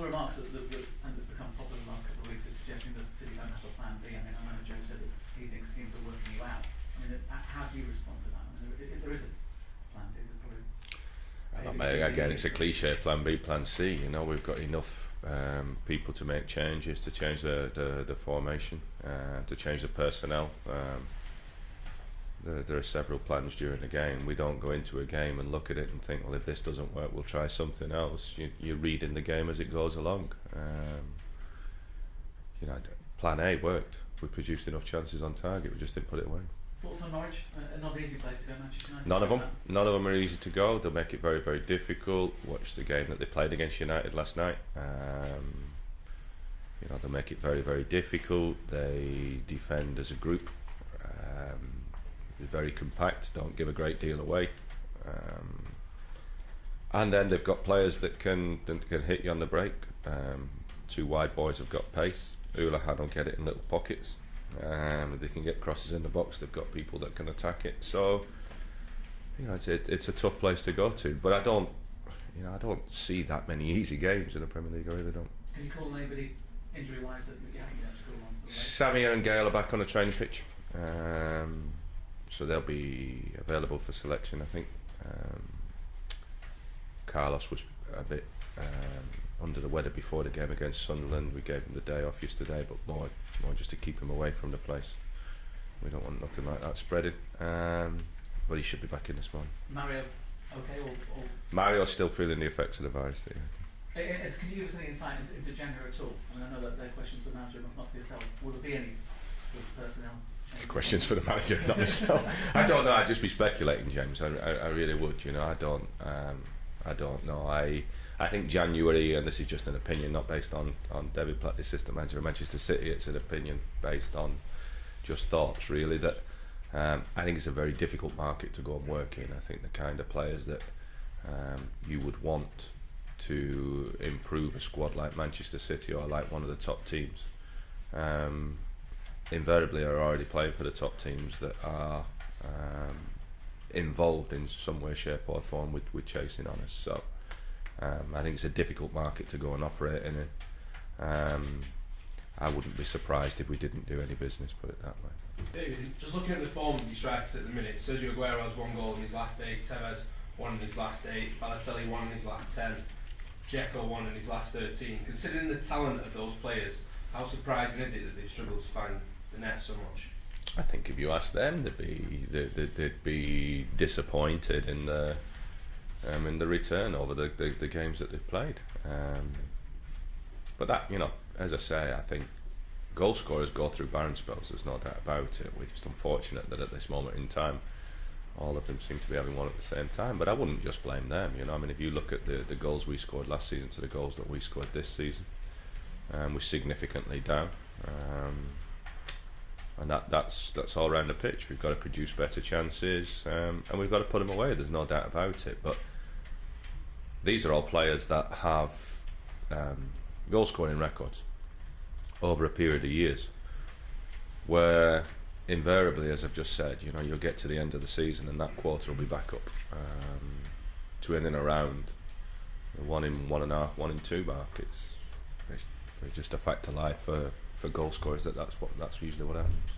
remarks that and it's become popular in the last couple of weeks is suggesting that City don't have a plan B. I mean, I know Joe said that he thinks teams are working you out. I mean, how do you respond to that? I mean, if there is a plan B, there's probably... Again, it's a cliche, plan B, plan C. You know, we've got enough people to make changes, to change the formation, to change the personnel. There are several plans during the game. We don't go into a game and look at it and think, well, if this doesn't work, we'll try something else. You're reading the game as it goes along. You know, plan A worked. We produced enough chances on target, we just didn't put it away. Thoughts on Norwich? Not an easy place to go, Manchester United. None of them are easy to go. They'll make it very, very difficult. Watch the game that they played against United last night. You know, they'll make it very, very difficult. They defend as a group. They're very compact. Don't give a great deal away. And then they've got players that can hit you on the break. Two wide boys have got pace. Hulahan will get it in little pockets. They can get crosses in the box. They've got people that can attack it. So, you know, it's a tough place to go to. But I don't see that many easy games in the Premier League. I really don't. Can you call anybody injury-wise that you haven't been able to call on? Samir and Gale are back on the training pitch, so they'll be available for selection, I think. Carlos was a bit under the weather before the game against Sunderland. We gave him the day off yesterday, but more just to keep him away from the place. We don't want nothing like that spreading. But he should be back in this morning. Mario, okay? Or Mario's still feeling the effects of the virus there. Can you give us any insight into January at all? I mean, I know that they're questions for the manager, not for yourself. Will there be any sort of personnel changes? Questions for the manager, not myself. I don't know. I'd just be speculating, James. I really would. You know, I don't know. I think January, and this is just an opinion, not based on David Platt, the assistant manager of Manchester City. It's an opinion based on just thoughts, really. That I think it's a very difficult market to go and work in. I think the kind of players that you would want to improve a squad like Manchester City or like one of the top teams invariably are already playing for the top teams that are involved in some way, shape or form with chasing on us. So I think it's a difficult market to go and operate in it. I wouldn't be surprised if we didn't do any business, put it that way. David, just looking at the form of your strikers at the minute, Sergio Aguero has 1 goal in his last 8, Tevez 1 in his last 8, Balotelli 1 in his last 10, Dzeko 1 in his last 13. Considering the talent of those players, how surprising is it that they've struggled to find the net so much? I think if you ask them, they'd be disappointed in the return over the games that they've played. But that, you know, as I say, I think goal scorers go through barren spells. There's no doubt about it. We're just unfortunate that at this moment in time, all of them seem to be having one at the same time. But I wouldn't just blame them. You know, I mean, if you look at the goals we scored last season to the goals that we scored this season, we're significantly down. And that's all around the pitch. We've got to produce better chances, and we've got to put them away. There's no doubt about it. But these are all players that have goal scoring records over a period of years, where invariably, as I've just said, you know, you'll get to the end of the season and that quarter will be back up to in and around the 1 in 1.5, 1 in 2 mark. It's just a fact of life for goal scorers that's usually what happens.